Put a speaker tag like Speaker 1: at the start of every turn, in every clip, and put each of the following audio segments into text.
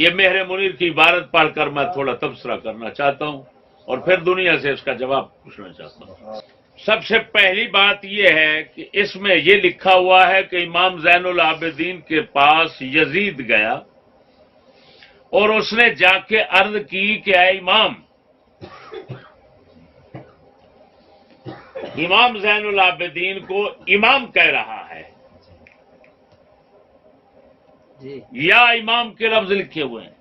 Speaker 1: یہ مہر منیر کی عبارت پڑھ کر میں تھوڑا تبصرہ کرنا چاہتا ہوں اور پھر دنیا سے اس کا جواب پوچھنا چاہتا ہوں۔ سب سے پہلی بات یہ ہے کہ اس میں یہ لکھا ہوا ہے کہ امام زین العابدین کے پاس یزید گیا اور اس نے جا کے عرض کی کہ اے امام، امام زین العابدین کو امام کہہ رہا ہے یا امام کے لفظ لکھے ہوئے ہیں،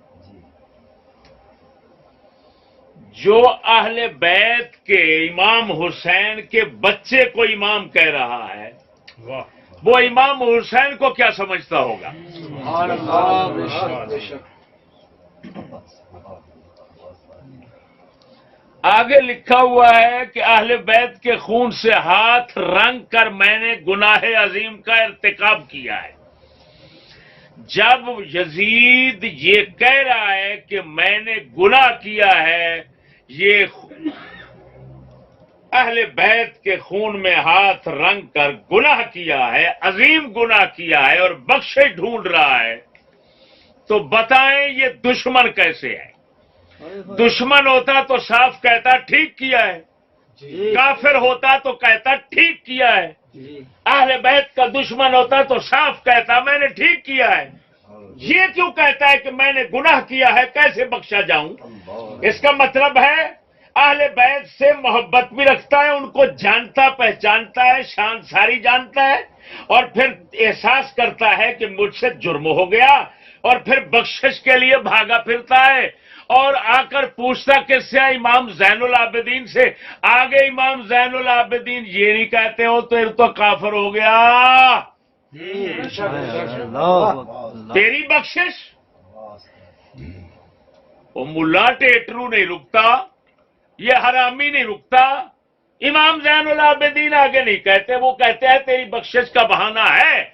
Speaker 1: جو اہل بیت کے امام حسین کے بچے کو امام کہہ رہا ہے وہ امام حسین کو کیا سمجھتا ہوگا؟ آگے لکھا ہوا ہے کہ اہل بیت کے خون سے ہاتھ رنگ کر میں نے گناہ عظیم کا ارتکاب کیا ہے۔ جب یزید یہ کہہ رہا ہے کہ میں نے گناہ کیا ہے، یہ اہل بیت کے خون میں ہاتھ رنگ کر گناہ کیا ہے، عظیم گناہ کیا ہے اور بخشش ڈھونڈ رہا ہے، تو بتائیں یہ دشمن کیسے ہے؟ دشمن ہوتا تو صاف کہتا ٹھیک کیا ہے، کافر ہوتا تو کہتا ٹھیک کیا ہے، اہل بیت کا دشمن ہوتا تو صاف کہتا میں نے ٹھیک کیا ہے۔ یہ کیوں کہتا ہے کہ میں نے گناہ کیا ہے، کیسے بخشا جاؤں؟ اس کا مطلب ہے اہل بیت سے محبت بھی رکھتا ہے، ان کو جانتا پہچانتا ہے، شان ساری جانتا ہے، اور پھر احساس کرتا ہے کہ مجھ سے جرم ہو گیا اور پھر بخشش کے لیے بھاگا پھرتا ہے اور آ کر پوچھتا کس سے؟ امام زین العابدین سے۔ آگے امام زین العابدین یہ نہیں کہتے ہو تو کافر ہو گیا، تیری بخشش۔ وہ ملا ٹیٹرو نہیں رکتا، یہ حرامی نہیں رکتا، امام زین العابدین آگے نہیں کہتے، وہ کہتے ہیں تیری بخشش کا بہانہ ہے،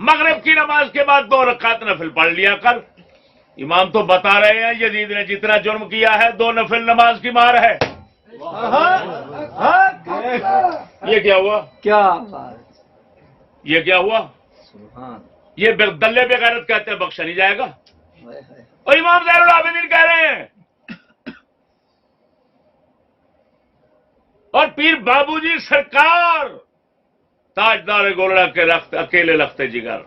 Speaker 1: مغرب کی نماز کے بعد 2 رکعت نفل پڑھ لیا کر۔ امام تو بتا رہے ہیں یزید نے جتنا جرم کیا ہے 2 نفل نماز کی مار ہے۔ یہ کیا ہوا؟ یہ کیا ہوا؟ یہ دلے بغیرت کہتے ہیں بخشا نہیں جائے گا، اور امام زین العابدین کہہ رہے ہیں۔ اور پیر بابو جی سرکار تاجدار گولڑا کے لخت اکیلے لختے جگر،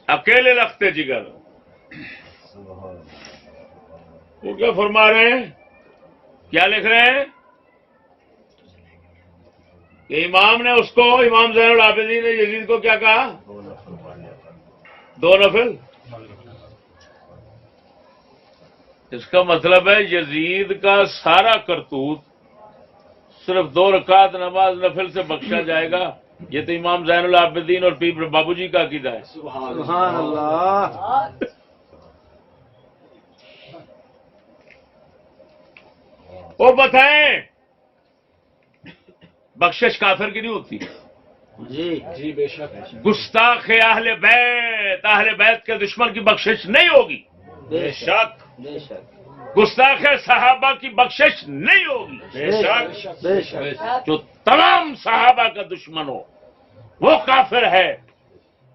Speaker 1: اکیلے لختے جگر، وہ کیا فرما رہے ہیں؟ کیا لکھ رہے ہیں کہ امام نے اس کو، امام زین العابدین نے یزید کو کیا کہا؟ 2 نفل۔ اس کا مطلب ہے یزید کا سارا کرتوت صرف 2 رکعت نماز نفل سے بخشا جائے گا؟ یہ تو امام زین العابدین اور پیر بابو جی کا عقیدہ ہے۔
Speaker 2: سبحان اللہ۔
Speaker 1: وہ بتائیں بخشش کافر کی نہیں ہوتی؟
Speaker 2: جی بے شک۔
Speaker 1: گستاخ اہل بیت کے دشمن کی بخشش نہیں ہوگی،
Speaker 2: بے شک بے شک۔
Speaker 1: گستاخ صحابہ کی بخشش نہیں ہوگی،
Speaker 2: بے شک بے شک۔
Speaker 1: جو تمام صحابہ کا دشمن ہو وہ کافر ہے،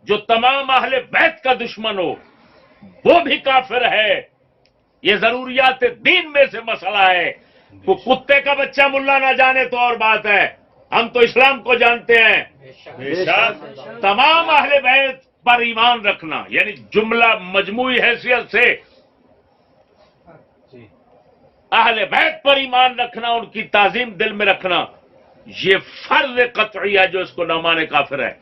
Speaker 1: جو تمام اہل بیت کا دشمن ہو وہ بھی کافر ہے۔ یہ ضروریات دین میں سے مسئلہ ہے۔ کو کتے کا بچہ ملا نہ جانے تو اور بات ہے، ہم تو اسلام کو جانتے ہیں۔ تمام اہل بیت پر ایمان رکھنا یعنی جملہ مجموعی حیثیت سے اہل بیت پر ایمان رکھنا، ان کی تعظیم دل میں رکھنا، یہ فرض قطعی ہے، جو اس کو نہ مانے کافر ہے۔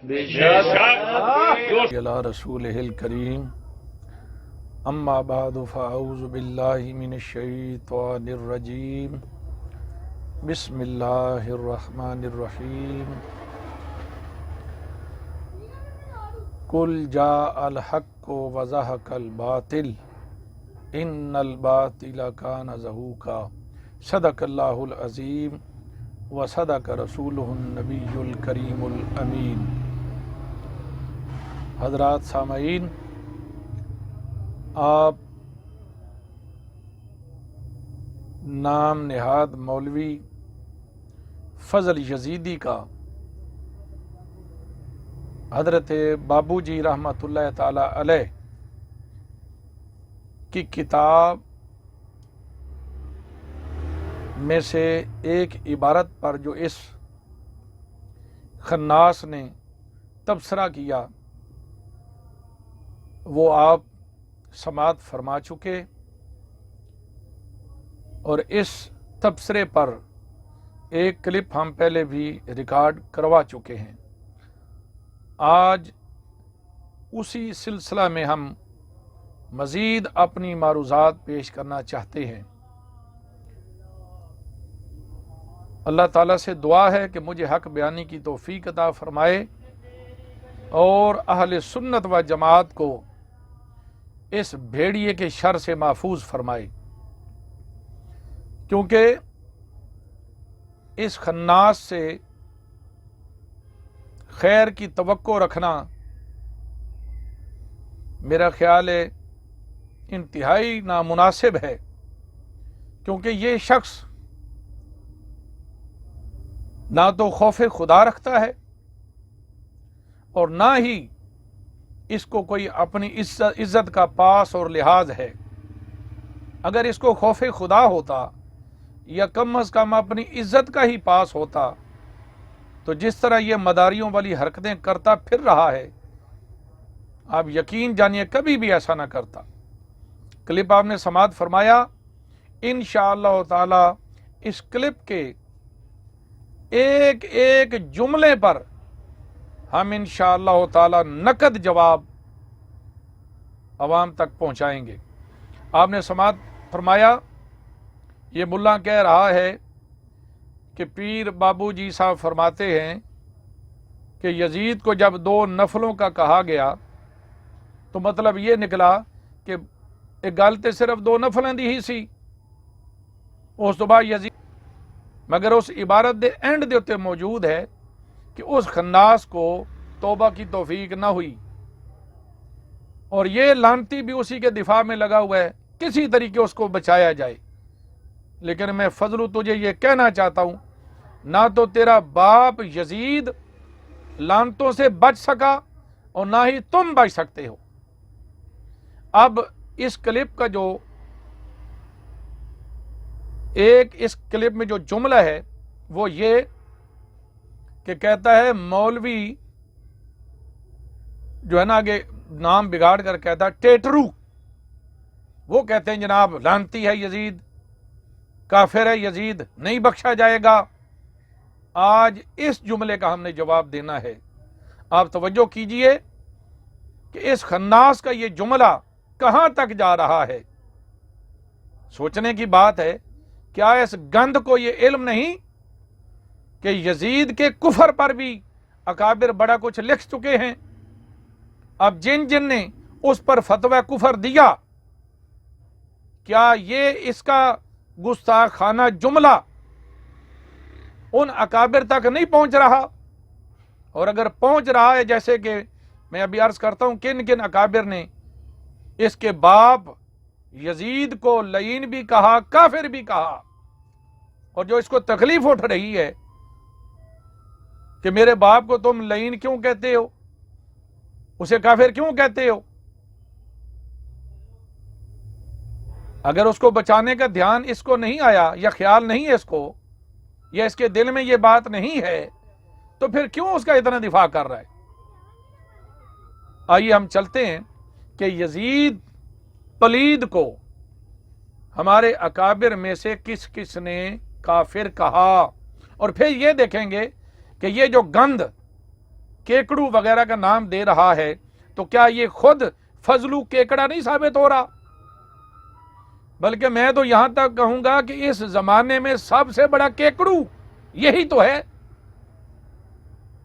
Speaker 3: علی رسولہ الکریم، اما بعد فاعوذ باللہ من الشیطان الرجیم، بسم اللہ الرحمن الرحیم، قل جاء الحق وزهق الباطل ان الباطل کان زہوقا، صدق اللہ العظیم وصدق رسولہ النبی الکریم الامین۔ حضرات سامعین، آپ نام نہاد مولوی فضل یزیدی کا حضرت بابو جی رحمۃ اللہ تعالی علیہ की किताब में से एक इबारत पर जो इस खन्नास ने तबसरा किया वो आप समात फरमा चुके और इस तबसरे पर एक क्लिप हम पहले भी रिकॉर्ड करवा चुके हैं। आज उसी सिलसिला में हम मज़ीद अपनी मारूज़ात पेश करना चाहते हैं। अल्लाह ताला से दुआ है कि मुझे हक बयानी की तौफीक अता फरमाए और अहले सुन्नत व जमात को इस भेड़िए के शर से महफूज फरमाए, क्योंकि इस खन्नास से खैर की तवक्को रखना मेरा ख्याल है इंतहाई नामुनासिब है, क्योंकि ये शख्स ना तो खौफ खुदा रखता है और ना ही इसको कोई अपनी इज्जत का पास और लिहाज है। अगर इसको खौफ खुदा होता या कम अज कम अपनी इज्जत का ही पास होता तो जिस तरह ये मदारियों वाली हरकतें करता फिर रहा है, आप यकीन जानिए कभी भी ऐसा ना करता। क्लिप आपने समात फरमाया, इंशाअल्लाह ताला इस क्लिप के एक एक जुमले पर हम इंशाअल्लाह ताला नकद जवाब अवाम तक पहुंचाएंगे। आपने समात फरमाया, ये मुल्ला कह रहा है कि पीर बाबू जी साहब फरमाते हैं कि यजीद को जब 2 नफलों का कहा गया तो मतलब ये निकला कि एक गल तो सिर्फ 2 नफलों की ही सी, उस तो बाद यजीद, मगर उस इबारत के एंड के उत्ते मौजूद है कि उस खन्नास को तौबा की तौफीक ना हुई और ये लानती भी उसी के दिफा में लगा हुआ है, किसी तरीके उसको बचाया जाए। लेकिन मैं फजलू तुझे ये कहना चाहता हूं, ना तो तेरा बाप यजीद लानतों से बच सका और ना ही तुम बच सकते हो। अब इस क्लिप का जो इस क्लिप में जो जुमला है वो ये कि कहता है मौलवी जो है ना, आगे नाम बिगाड़ कर कहता है टेटरू, वो कहते हैं जनाब लानती है यजीद, काफिर है यजीद, नहीं बख्शा जाएगा। आज इस जुमले का हमने जवाब देना है। आप तवज्जो कीजिए कि इस खन्नास का ये जुमला कहां तक जा रहा है। सोचने की बात है, क्या इस गंद को ये इल्म नहीं कि यजीद के कुफर पर भी अकाबिर बड़ा कुछ लिख चुके हैं। अब जिन जिन ने उस पर फतवा कुफर दिया, क्या ये इसका गुस्ताखाना जुमला उन अकाबिर तक नहीं पहुंच रहा? और अगर पहुंच रहा है, जैसे कि मैं अभी अर्ज करता हूं किन किन अकाबिर ने इसके बाप यजीद को लईन भी कहा, काफिर भी कहा, और जो इसको तकलीफ उठ रही है कि मेरे बाप को तुम लईन क्यों कहते हो, उसे काफिर क्यों कहते हो। अगर उसको बचाने का ध्यान इसको नहीं आया या ख्याल नहीं है इसको, या इसके दिल में ये बात नहीं है, तो फिर क्यों उसका इतना दिफा कर रहा है। आइए हम चलते हैं कि यजीद पलीद को हमारे अकाबिर में से किस किस ने काफिर कहा, और फिर ये देखेंगे कि ये जो गंद केकड़ू वगैरह का नाम दे रहा है, तो क्या ये खुद फजलू केकड़ा नहीं साबित हो रहा? बल्कि मैं तो यहां तक कहूंगा कि इस जमाने में सबसे बड़ा केकड़ू यही तो है।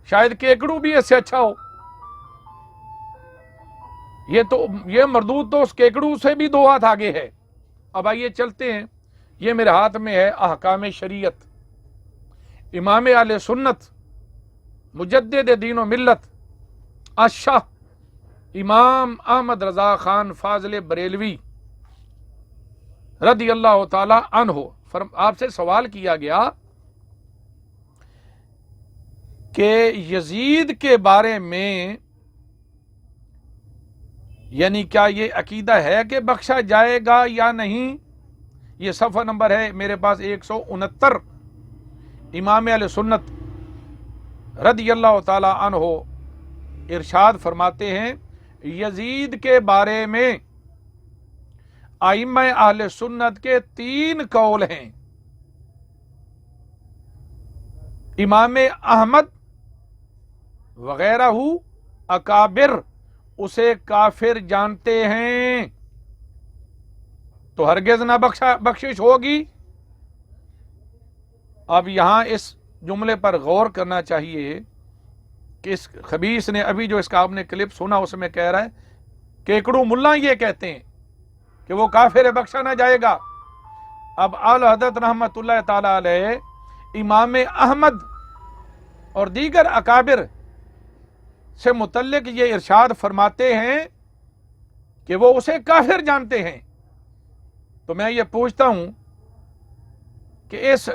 Speaker 3: शायद केकड़ू भी इससे अच्छा हो। ये मरदूद तो उस केकड़ू से भी 2 हाथ आगे है। अब आइए चलते हैं, ये मेरे हाथ में है अहकाम शरीयत, इमाम आले सुन्नत मुजद्दिद दीन व मिल्लत अशाह इमाम अहमद रजा खान फाजिल बरेलवी रदी अल्लाह ताला अन्हो। आपसे सवाल किया गया कि यजीद के बारे में यानी क्या ये अकीदा है कि बख्शा जाएगा या नहीं। ये सफ़ा नंबर है मेरे पास 169। इमाम अहले सुन्नत रदियल्लाहु ताला अन्हो इरशाद फरमाते हैं, यजीद के बारे में आइम्मा अहले सुन्नत के 3 कौल हैं। इमाम अहमद वगैरह अकाबिर उसे काफिर जानते हैं, तो हरगिज ना बख्शिश होगी। अब यहां इस जुमले पर गौर करना चाहिए कि इस खबीस ने अभी जो इसका आपने क्लिप सुना उसमें कह रहा है केकड़ू मुल्ला ये कहते हैं कि वो काफिर है, बख्शा ना जाएगा। अब आला हज़रत रहमतुल्लाह ताला अलैह इमाम अहमद और दीगर अकाबिर से मुतल्लिक ये इरशाद फरमाते हैं कि वो उसे काफिर जानते हैं। तो मैं ये पूछता हूं कि इस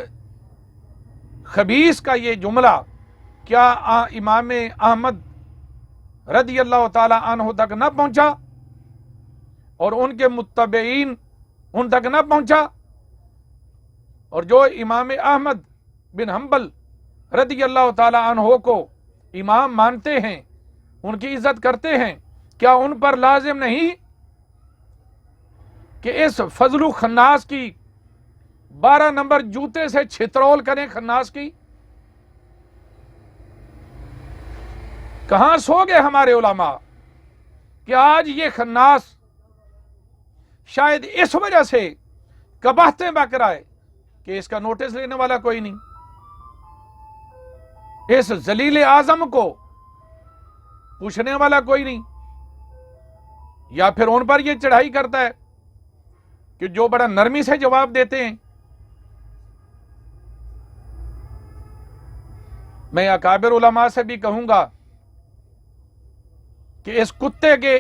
Speaker 3: खबीस का ये जुमला क्या इमाम अहमद रदियल्लाहु ताला अन्हु तक न पहुंचा और उनके मुत्तबईन उन तक न पहुंचा? और जो इमाम अहमद बिन हम्बल रदियल्लाहु ताला अन्हु को इमाम मानते हैं, उनकी इज्जत करते हैं, क्या उन पर लाजिम नहीं कि इस फजलु खन्नास की 12 नंबर जूते से छितरौल करें? खन्नास की कहां सो गए हमारे उलमा कि आज ये खन्नास शायद इस वजह से कबाहतें बक रहा है कि इसका नोटिस लेने वाला कोई नहीं, इस जलील आजम को पूछने वाला कोई नहीं, या फिर उन पर यह चढ़ाई करता है कि जो बड़ा नरमी से जवाब देते हैं। मैं अकाबिर उलमा से भी कहूंगा कि इस कुत्ते के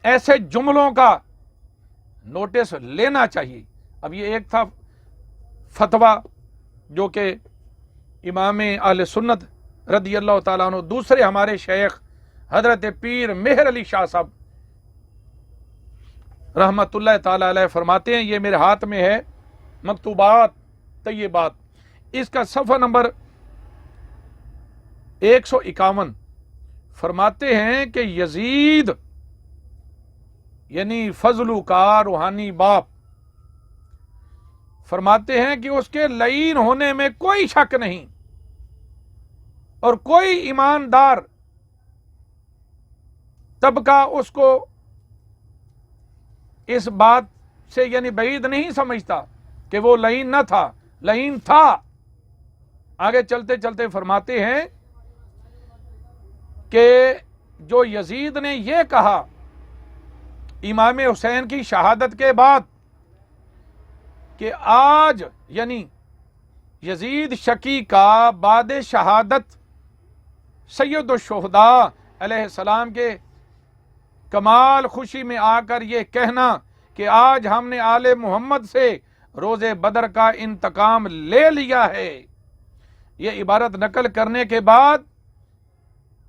Speaker 3: ऐसे जुमलों का नोटिस लेना चाहिए। अब ये एक था फतवा जो कि इमाम अहले सुन्नत रदियल्लाहु ताला अन्हु, दूसरे हमारे शेख हजरत पीर मेहर अली शाह साहब रहमतुल्लाह ताला अलैह फरमाते हैं, ये मेरे हाथ में है मकतूबात तय्यबात, इसका सफ़ा नंबर 151। फरमाते हैं कि यजीद यानी फजलू का रूहानी बाप, फरमाते हैं कि उसके लईन होने में कोई शक नहीं और कोई ईमानदार तबका उसको इस बात से यानी बईद नहीं समझता कि वो लईन न था, लईन था। आगे चलते चलते फरमाते हैं कि जो यजीद ने यह कहा इमाम हुसैन की शहादत के बाद कि आज यानी यजीद शकी का बाद शहादत सैयदुश्शुहदा अलैहिस्सलाम के कमाल खुशी में आकर ये कहना कि आज हमने आले मोहम्मद से रोज़े बदर का इंतकाम ले लिया है, ये इबारत नकल करने के बाद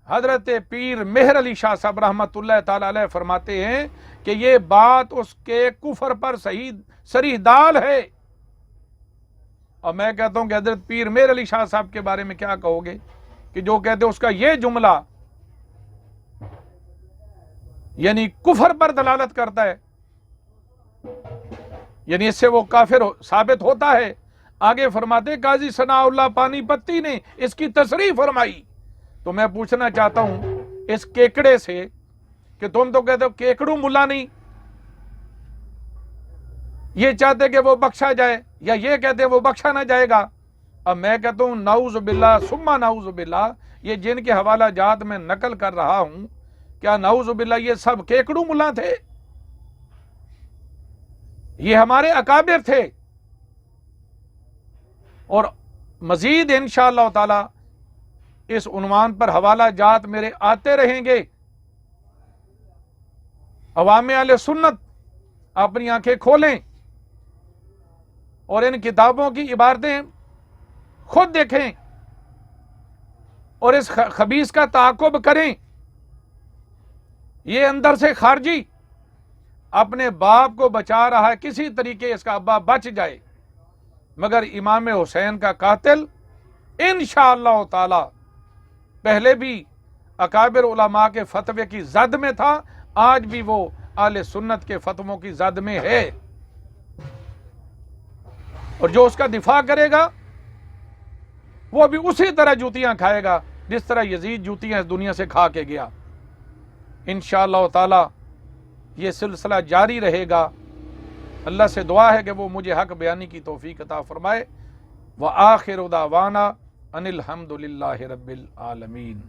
Speaker 3: हजरत पीर मेहर अली शाह साहब रहमतुल्लाह ताला अलैह फरमाते हैं कि ये बात उसके कुफर पर सही सरीह दाल है। और मैं कहता हूं कि हजरत पीर मेहर अली शाह साहब के बारे में क्या कहोगे कि जो कहते उसका ये जुमला यानी कुफर पर दलालत करता है, यानी इससे वो काफिर साबित होता है। आगे फरमाते काजी सनाउल्लाह पानीपत्ती ने इसकी तशरीह फरमाई। तो मैं पूछना चाहता हूं इस केकड़े से कि तुम तो कहते हो केकड़ू मुल्ला नहीं, ये चाहते कि वो बख्शा जाए, या ये कहते वो बख्शा ना जाएगा। अब मैं कहता हूं नाउज़ बिल्लाह सुम्मा नाउज़ बिल्लाह, ये जिनके हवाला जात में नकल कर रहा हूं, क्या नाउज़ बिल्लाह ये सब केकड़ू मुल्ला थे? ये हमारे अकाबिर थे। और मजीद इंशाअल्लाह ताला इस उन्वान पर हवाला जात मेरे आते रहेंगे। अवामे अहले सुन्नत अपनी आंखें खोलें और इन किताबों की इबारतें खुद देखें और इस खबीस का ताक़ुब करें। ये अंदर से खारजी اپنے باپ کو بچا رہا ہے، کسی طریقے اس کا ابا بچ جائے، مگر امام حسین کا قاتل انشاءاللہ تعالی پہلے بھی اکابر علماء کے فتوے کی زد میں تھا، آج بھی وہ اہل سنت کے فتووں کی زد میں ہے، اور جو اس کا دفاع کرے گا وہ بھی اسی طرح جوتیاں کھائے گا جس طرح یزید جوتیاں اس دنیا سے کھا کے گیا۔ انشاءاللہ تعالی یہ سلسلہ جاری رہے گا۔ اللہ سے دعا ہے کہ وہ مجھے حق بیانی کی توفیق عطا فرمائے۔ وآخر دعوانا ان الحمد للہ رب العالمین۔